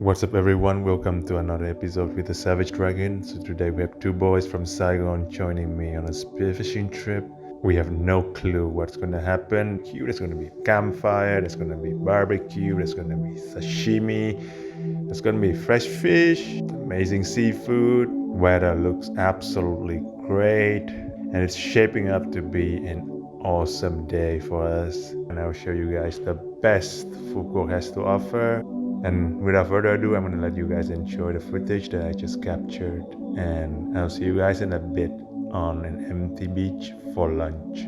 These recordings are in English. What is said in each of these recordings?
What's up everyone, welcome to another episode with the Savage Dragon. So today we have two boys from Sài Gòn joining me on a spearfishing trip. We have no clue what's gonna happen. There's gonna be campfire, there's gonna be barbecue, there's gonna be sashimi, there's gonna be fresh fish, amazing seafood. Weather looks absolutely great and it's shaping up to be an awesome day for us. And I'll show you guys the best Phuket has to offer. And without further ado, I'm gonna let you guys enjoy the footage that I just captured. And I'll see you guys in a bit on an empty beach for lunch.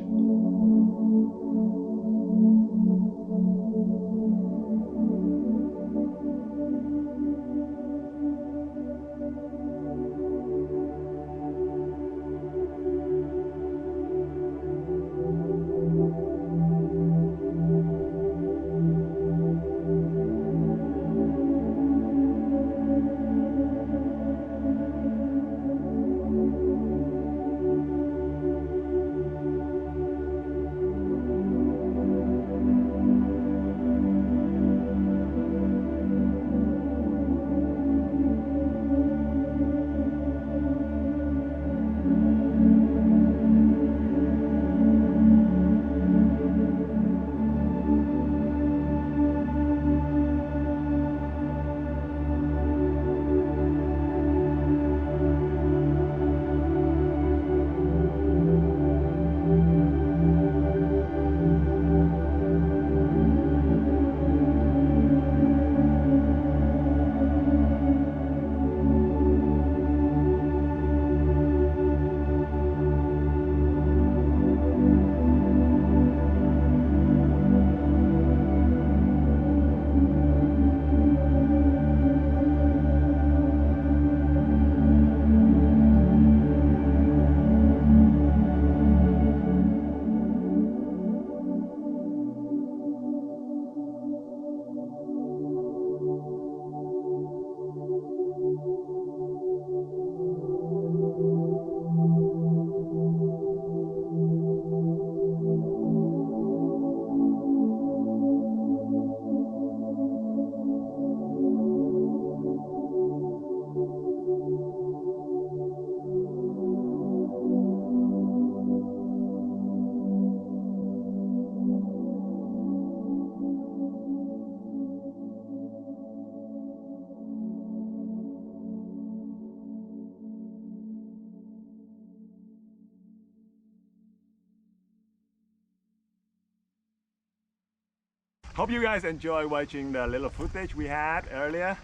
Hope you guys enjoy watching the little footage we had earlier.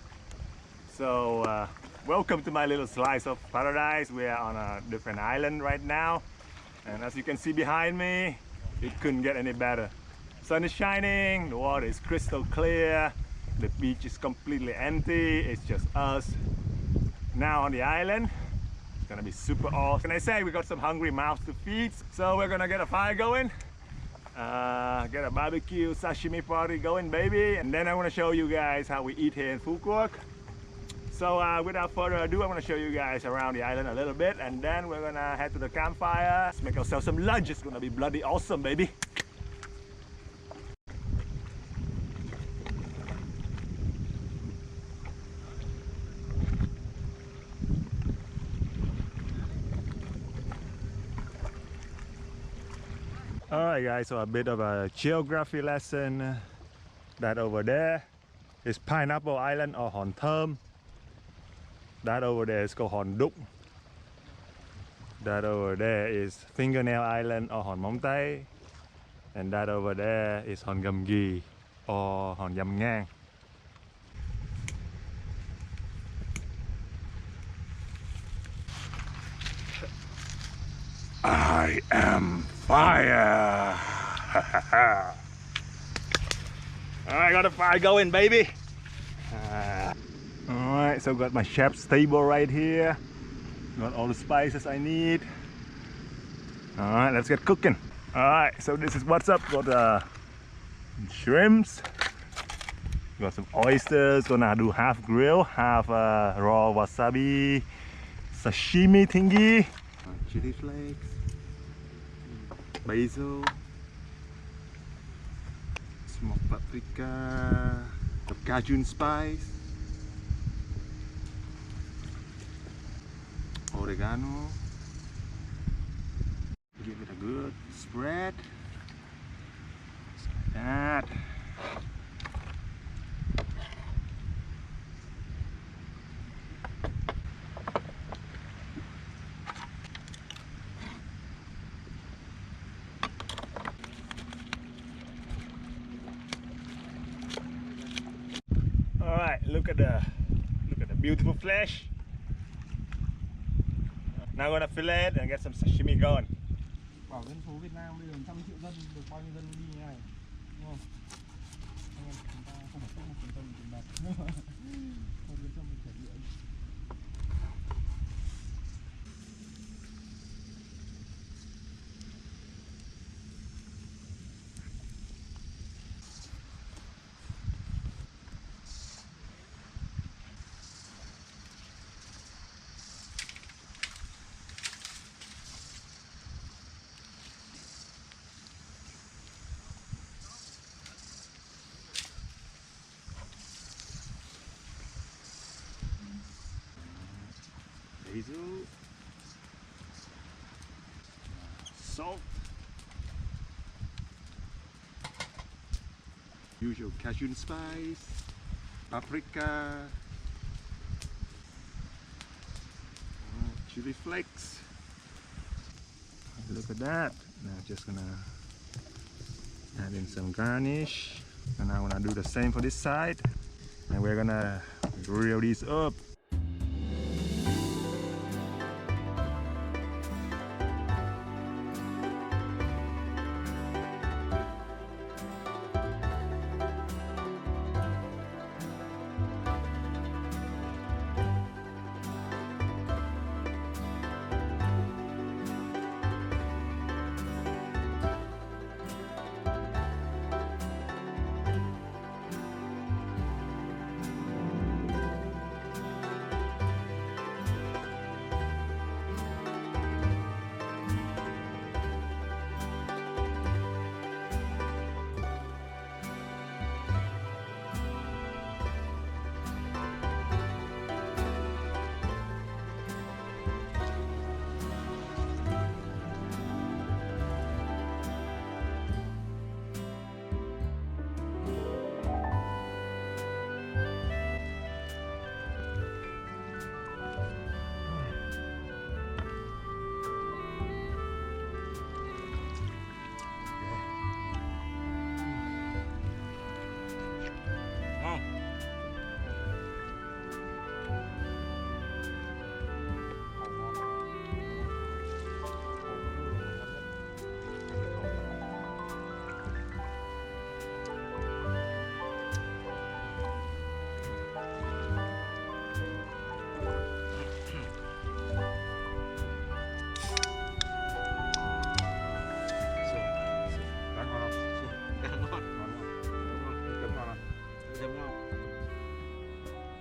So welcome to my little slice of paradise. We are on a different island right now, and as you can see behind me, it couldn't get any better. Sun is shining, the water is crystal clear, the beach is completely empty, it's just us now on the island. It's gonna be super awesome. Can I say we got some hungry mouths to feed, so we're gonna get a fire going. Get a barbecue sashimi party going, baby, and then I want to show you guys how we eat here in Phuket. So without further ado, I'm going to show you guys around the island a little bit, and then we're gonna head to the campfire. Let's make ourselves some lunch. It's gonna be bloody awesome, baby. Alright guys, so a bit of a geography lesson. That over there is Pineapple Island or Hòn Thơm. That over there is called Hòn Đúc. That over there is Fingernail Island or Hòn Móng Tay. And that over there is Hòn Gầm Ghì or Hòn Dầm Ngang. I am fire! I got a fire going, baby! Alright, so got my chef's table right here. Got all the spices I need. Alright, let's get cooking. Alright, so this is what's up. Got shrimps. Got some oysters. Gonna do half grill, half raw wasabi, sashimi thingy. Chili flakes, basil, smoked paprika, the Cajun spice, oregano. Give it a good spread. Just like that. All right, look at the beautiful flesh. Now gonna fillet and get some sashimi going. Bảo dân số Việt Nam bây giờ 100 triệu dân được bao nhiêu dân đi như này, đúng không? Anh em chúng ta không phải một phần trăm tiền bạc, một phần trăm trải nghiệm. Basil, salt, usual Cajun spice, paprika, chili flakes. Look at that. Now just gonna add in some garnish, and I'm gonna do the same for this side, and we're gonna grill these up.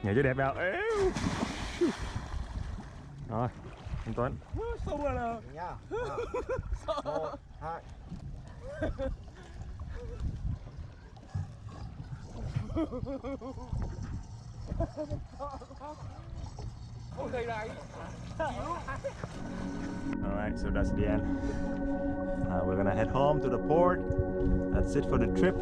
Nhảy cho đẹp vào. Rồi, anh Tuấn. Sâu rồi nào. Nhá. 1, 2. Không thầy này. Alright, so that's the end. We're gonna head home to the port. That's it for the trip.